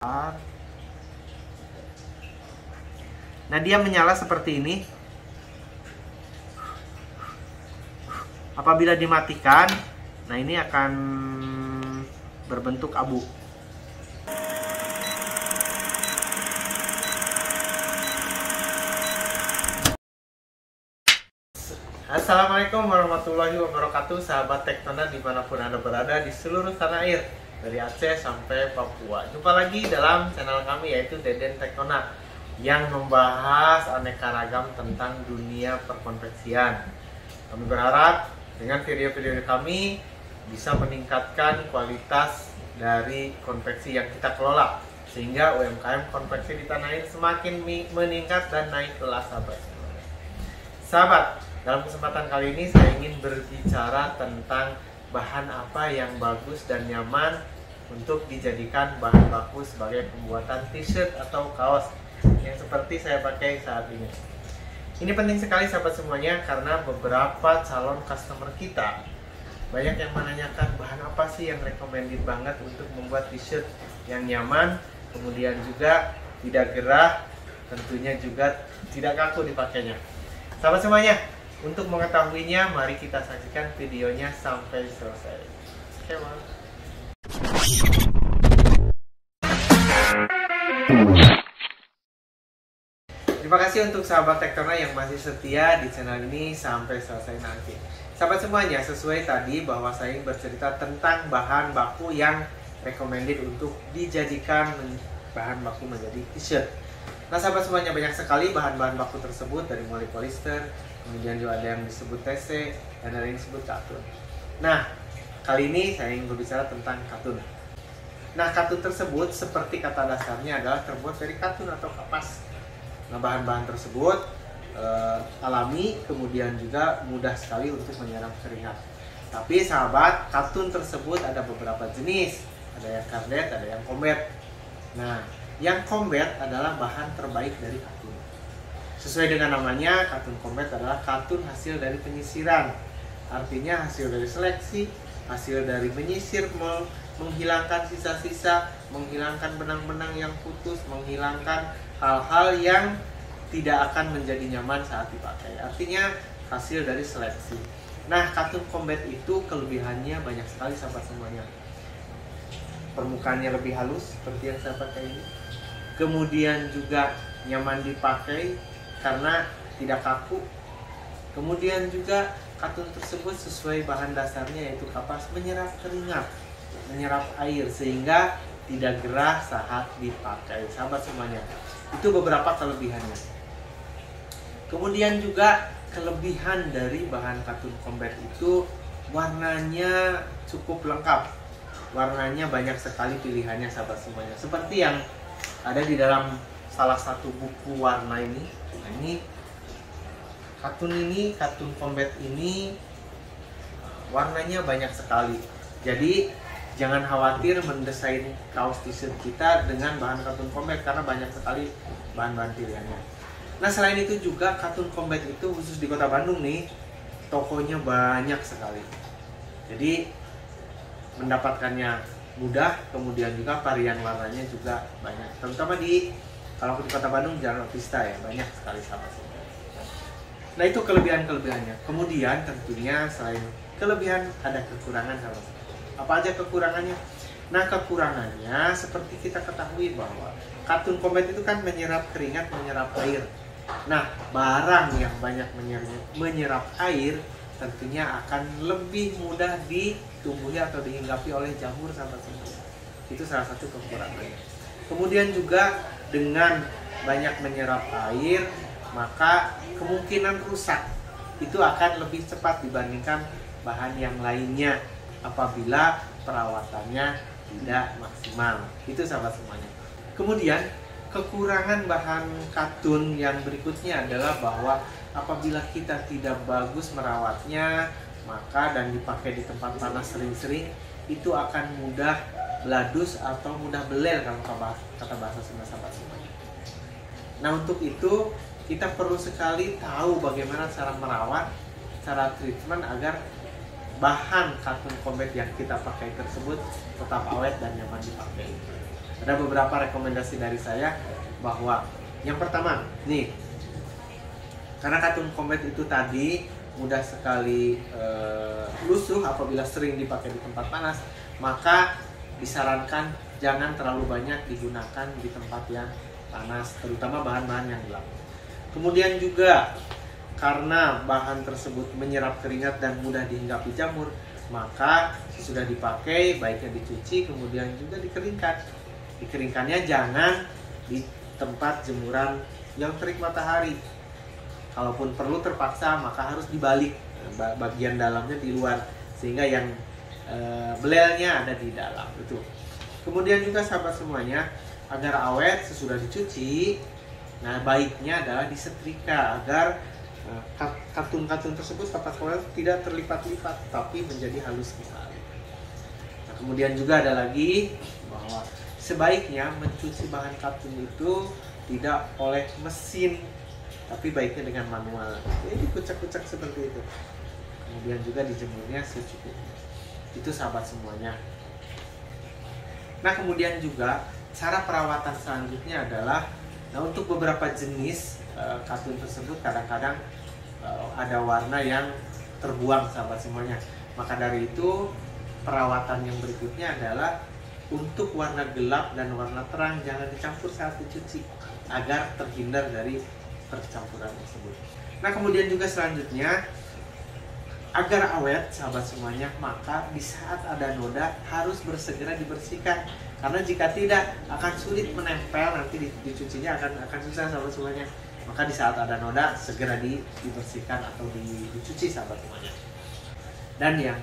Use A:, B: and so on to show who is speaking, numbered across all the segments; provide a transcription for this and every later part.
A: Nah, dia menyala seperti ini. Apabila dimatikan, nah ini akan berbentuk abu. Assalamualaikum warahmatullahi wabarakatuh, sahabat Tektona dimanapun Anda berada di seluruh tanah air, dari Aceh sampai Papua. Jumpa lagi dalam channel kami, yaitu Deden Tektona, yang membahas aneka ragam tentang dunia perkonveksian. Kami berharap dengan video-video kami bisa meningkatkan kualitas dari konveksi yang kita kelola, sehingga UMKM konveksi di tanah air semakin meningkat dan naik kelas, sahabat. Dalam kesempatan kali ini saya ingin berbicara tentang bahan apa yang bagus dan nyaman untuk dijadikan bahan baku sebagai pembuatan t-shirt atau kaos yang seperti saya pakai saat ini. Ini penting sekali, sahabat semuanya, karena beberapa calon customer kita banyak yang menanyakan bahan apa sih yang recommended banget untuk membuat t-shirt yang nyaman, kemudian juga tidak gerah, tentunya juga tidak kaku dipakainya. Sahabat semuanya, untuk mengetahuinya, mari kita saksikan videonya sampai selesai. Oke, terima kasih untuk sahabat Tektona yang masih setia di channel ini sampai selesai nanti. Sahabat semuanya, sesuai tadi bahwa saya bercerita tentang bahan baku yang recommended untuk dijadikan bahan baku menjadi t-shirt. Nah, sahabat semuanya, banyak sekali bahan-bahan baku tersebut, dari mulai polyester, kemudian juga ada yang disebut TC, dan ada yang disebut katun. Nah, kali ini saya ingin berbicara tentang katun. Nah, katun tersebut seperti kata dasarnya adalah terbuat dari katun atau kapas. Nah, bahan-bahan tersebut alami, kemudian juga mudah sekali untuk menyerap keringat. Tapi sahabat, katun tersebut ada beberapa jenis. Ada yang kardet, ada yang combat. Nah, yang combat adalah bahan terbaik dari katun. Sesuai dengan namanya, katun combat adalah katun hasil dari penyisiran. Artinya hasil dari seleksi, hasil dari menyisir, menghilangkan sisa-sisa, menghilangkan benang-benang yang putus, menghilangkan hal-hal yang tidak akan menjadi nyaman saat dipakai. Artinya hasil dari seleksi. Nah, katun combat itu kelebihannya banyak sekali, sahabat semuanya. Permukaannya lebih halus seperti yang saya pakai ini. Kemudian juga nyaman dipakai karena tidak kaku. Kemudian juga katun tersebut sesuai bahan dasarnya, yaitu kapas, menyerap keringat, menyerap air, sehingga tidak gerah saat dipakai, sahabat semuanya. Itu beberapa kelebihannya. Kemudian juga kelebihan dari bahan katun combat itu warnanya cukup lengkap. Warnanya banyak sekali pilihannya, sahabat semuanya. Seperti yang ada di dalam salah satu buku warna ini. Nah, ini katun combat ini warnanya banyak sekali. Jadi jangan khawatir mendesain kaos t-shirt kita dengan bahan katun combat, karena banyak sekali bahan-bahan pilihannya. Nah, selain itu juga katun combat itu khusus di Kota Bandung nih, tokonya banyak sekali. Jadi mendapatkannya mudah, kemudian juga varian warnanya juga banyak. Terutama kalau di Kota Bandung, Jalan Otista ya, banyak sekali, sahabat. Nah, itu kelebihan-kelebihannya. Kemudian tentunya selain kelebihan ada kekurangan, sahabat. Apa aja kekurangannya? Nah, kekurangannya seperti kita ketahui bahwa katun combat itu kan menyerap keringat, menyerap air. Nah, barang yang banyak menyerap air tentunya akan lebih mudah ditumbuhi atau dihinggapi oleh jamur, sahabat semuanya. Itu salah satu kekurangannya. Kemudian juga dengan banyak menyerap air, maka kemungkinan rusak itu akan lebih cepat dibandingkan bahan yang lainnya apabila perawatannya tidak maksimal. Itu, sahabat semuanya. Kemudian kekurangan bahan katun yang berikutnya adalah bahwa apabila kita tidak bagus merawatnya, maka dan dipakai di tempat panas sering-sering, itu akan mudah beladus atau mudah beler kalau kata bahasa Sunda, sahabat semuanya. Nah, untuk itu kita perlu sekali tahu bagaimana cara merawat, cara treatment agar bahan katun combat yang kita pakai tersebut tetap awet dan nyaman dipakai. Ada beberapa rekomendasi dari saya bahwa yang pertama, nih, karena katun combat itu tadi mudah sekali lusuh apabila sering dipakai di tempat panas, maka disarankan jangan terlalu banyak digunakan di tempat yang panas, terutama bahan-bahan yang gelap. Kemudian juga karena bahan tersebut menyerap keringat dan mudah dihinggapi jamur, maka sudah dipakai baiknya dicuci kemudian juga dikeringkan. Dikeringkannya jangan di tempat jemuran yang terik matahari. Kalaupun perlu terpaksa maka harus dibalik bagian dalamnya di luar sehingga yang belelnya ada di dalam itu. Kemudian juga sahabat semuanya, agar awet sesudah dicuci, nah baiknya adalah disetrika agar katun-katun tersebut, kapas koral tidak terlipat-lipat tapi menjadi halus sekali. Nah, kemudian juga ada lagi bahwa sebaiknya mencuci bahan katun itu tidak oleh mesin tapi baiknya dengan manual. Jadi kucek-kucek seperti itu. Kemudian juga dijemurnya secukupnya. Itu sahabat semuanya. Nah, kemudian juga cara perawatan selanjutnya adalah, nah, untuk beberapa jenis katun tersebut kadang-kadang ada warna yang terbuang sahabat semuanya. Maka dari itu perawatan yang berikutnya adalah untuk warna gelap dan warna terang jangan dicampur saat dicuci agar terhindar dari percampuran tersebut. Nah, kemudian juga selanjutnya agar awet sahabat semuanya, maka di saat ada noda harus bersegera dibersihkan. Karena jika tidak akan sulit menempel, nanti dicucinya akan susah sahabat semuanya. Maka di saat ada noda segera dibersihkan atau dicuci sahabat semuanya. Dan yang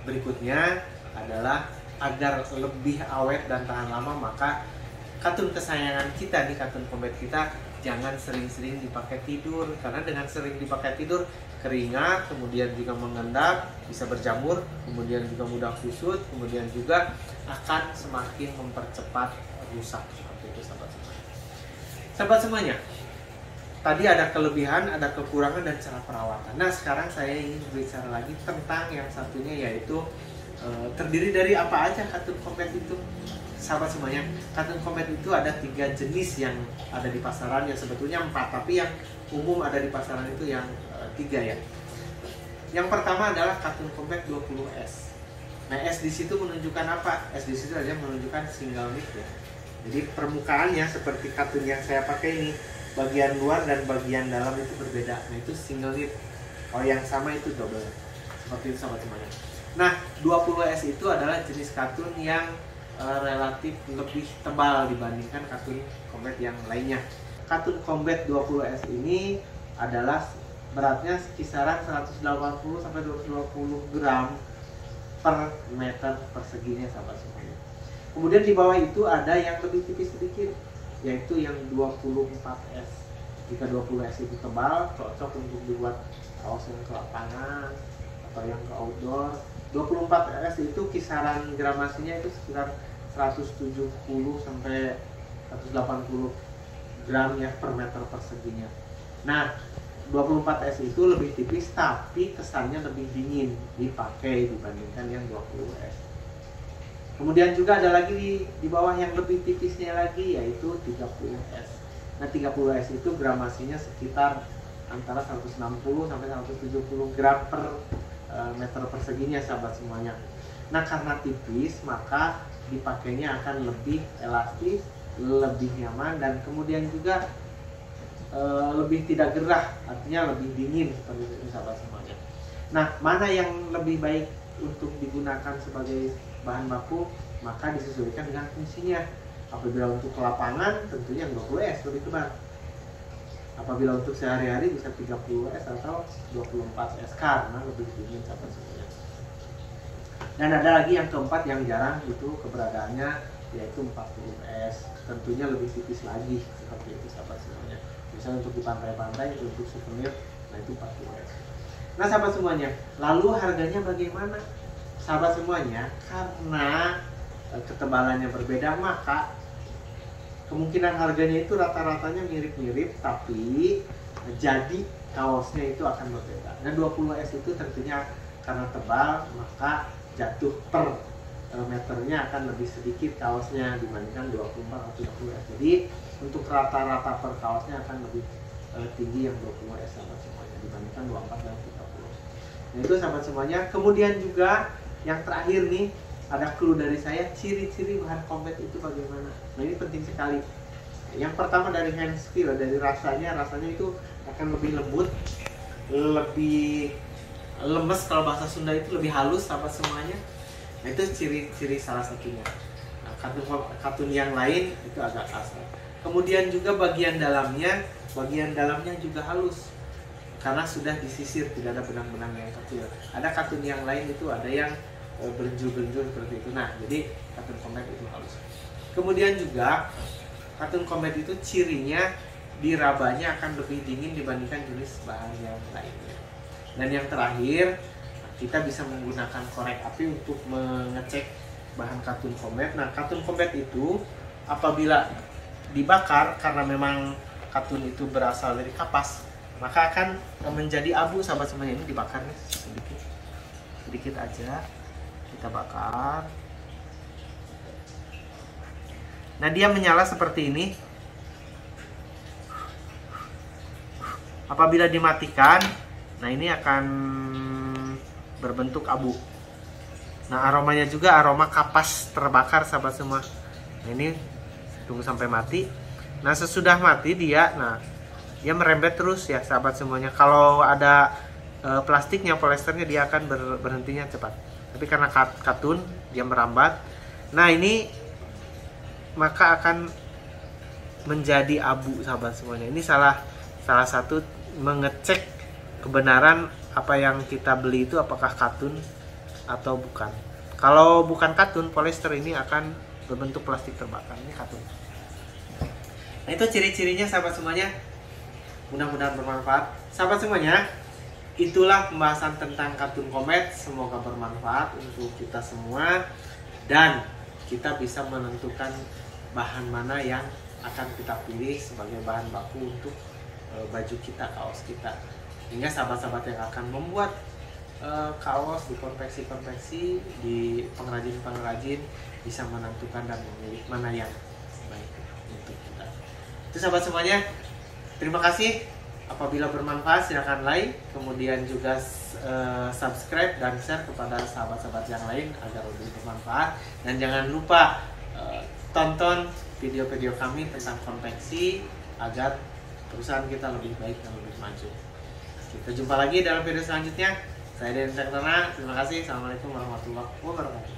A: berikutnya adalah agar lebih awet dan tahan lama, maka katun kesayangan kita di katun combat kita jangan sering-sering dipakai tidur. Karena dengan sering dipakai tidur keringat, kemudian juga mengendap, bisa berjamur, kemudian juga mudah kusut, kemudian juga akan semakin mempercepat rusak. Seperti itu sahabat semuanya. Sahabat semuanya, tadi ada kelebihan, ada kekurangan dan cara perawatan. Nah, sekarang saya ingin berbicara lagi tentang yang satunya, yaitu terdiri dari apa aja katun combat itu. Sahabat semuanya, katun combat itu ada 3 jenis yang ada di pasaran, yang sebetulnya 4, tapi yang umum ada di pasaran itu yang 3 ya. Yang pertama adalah katun combat 20S. Nah, S di situ menunjukkan apa? S di situ aja menunjukkan single knit ya. Jadi permukaannya seperti katun yang saya pakai ini, bagian luar dan bagian dalam itu berbeda. Nah, itu single knit. Kalau yang sama itu double. Seperti itu sahabat semuanya. Nah, 20S itu adalah jenis katun yang relatif lebih tebal dibandingkan katun combat yang lainnya. Katun combat 20S ini adalah beratnya kisaran 180 sampai 220 gram per meter perseginya sahabat semuanya. Kemudian di bawah itu ada yang lebih tipis sedikit, yaitu yang 24S. Jika 20S itu tebal, cocok untuk dibuat kaos yang ke lapangan atau yang ke outdoor. 24S itu kisaran gramasinya itu sekitar 170 sampai 180 gram ya per meter perseginya. Nah, 24S itu lebih tipis tapi kesannya lebih dingin dipakai dibandingkan yang 20S. Kemudian juga ada lagi di bawah yang lebih tipisnya lagi, yaitu 30S. Nah, 30S itu gramasinya sekitar antara 160 sampai 170 gram per meter perseginya sahabat semuanya. Nah, karena tipis maka dipakainya akan lebih elastis, lebih nyaman, dan kemudian juga lebih tidak gerah, artinya lebih dingin seperti itu sahabat semuanya. Nah, mana yang lebih baik untuk digunakan sebagai bahan baku, maka disesuaikan dengan fungsinya. Apabila untuk ke lapangan tentunya yang 20S lebih tebal. Apabila untuk sehari-hari bisa 30S atau 24S karena lebih dingin sahabat semuanya. Dan ada lagi yang keempat yang jarang itu keberadaannya, yaitu 40S. Tentunya lebih tipis lagi seperti itu sahabat semuanya. Misalnya untuk di pantai-pantai, untuk souvenir, nah itu 40S. Nah sahabat semuanya, lalu harganya bagaimana? Sahabat semuanya, karena ketebalannya berbeda maka kemungkinan harganya itu rata-ratanya mirip-mirip, tapi jadi kaosnya itu akan berbeda. Nah 20S itu tentunya karena tebal maka jatuh per meternya akan lebih sedikit kaosnya dibandingkan 24 atau 30S. Jadi untuk rata-rata per kaosnya akan lebih tinggi yang 20S sahabat semuanya dibandingkan 24 dan 30. Nah itu sahabat semuanya. Kemudian juga yang terakhir nih, ada clue dari saya, ciri-ciri bahan combat itu bagaimana. Nah ini penting sekali. Yang pertama dari hands feel, dari rasanya itu akan lebih lembut, lebih lemes, kalau bahasa Sunda itu lebih halus sahabat semuanya. Nah itu ciri-ciri salah satunya. Nah, katun yang lain itu agak kasar. Kemudian juga bagian dalamnya juga halus karena sudah disisir, tidak ada benang-benang yang kecil. Ada katun yang lain itu ada yang berenjul-berenjul seperti itu. Nah jadi katun combat itu halus. Kemudian juga katun combat itu cirinya dirabanya akan lebih dingin dibandingkan jenis bahan yang lainnya. Dan yang terakhir, kita bisa menggunakan korek api untuk mengecek bahan katun combat. Nah katun combat itu apabila dibakar, karena memang katun itu berasal dari kapas, maka akan menjadi abu sahabat semuanya. Ini dibakar nih sedikit aja, kita bakar. Nah dia menyala seperti ini. Apabila dimatikan, nah ini akan berbentuk abu. Nah aromanya juga aroma kapas terbakar sahabat semua. Nah, ini tunggu sampai mati. Nah sesudah mati dia merembet terus ya sahabat semuanya. Kalau ada plastiknya, polyesternya, dia akan berhentinya cepat. Tapi karena katun dia merambat. Nah ini maka akan menjadi abu sahabat semuanya. Ini salah satu mengecek kebenaran apa yang kita beli itu apakah katun atau bukan. Kalau bukan katun, polyester ini akan berbentuk plastik terbakar. Ini katun. Nah itu ciri-cirinya sahabat semuanya. Mudah-mudahan bermanfaat sahabat semuanya. Itulah pembahasan tentang katun combat. Semoga bermanfaat untuk kita semua dan kita bisa menentukan bahan mana yang akan kita pilih sebagai bahan baku untuk baju kita, kaos kita. Hingga sahabat-sahabat yang akan membuat kaos di konveksi-konveksi, di pengrajin-pengrajin bisa menentukan dan memilih mana yang baik untuk kita. Itu sahabat semuanya. Terima kasih. Apabila bermanfaat silahkan like, kemudian juga subscribe dan share kepada sahabat-sahabat yang lain agar lebih bermanfaat. Dan jangan lupa tonton video-video kami tentang konveksi agar perusahaan kita lebih baik dan lebih maju. Kita jumpa lagi dalam video selanjutnya. Saya Denny Sektana. Terima kasih. Assalamualaikum warahmatullahi wabarakatuh.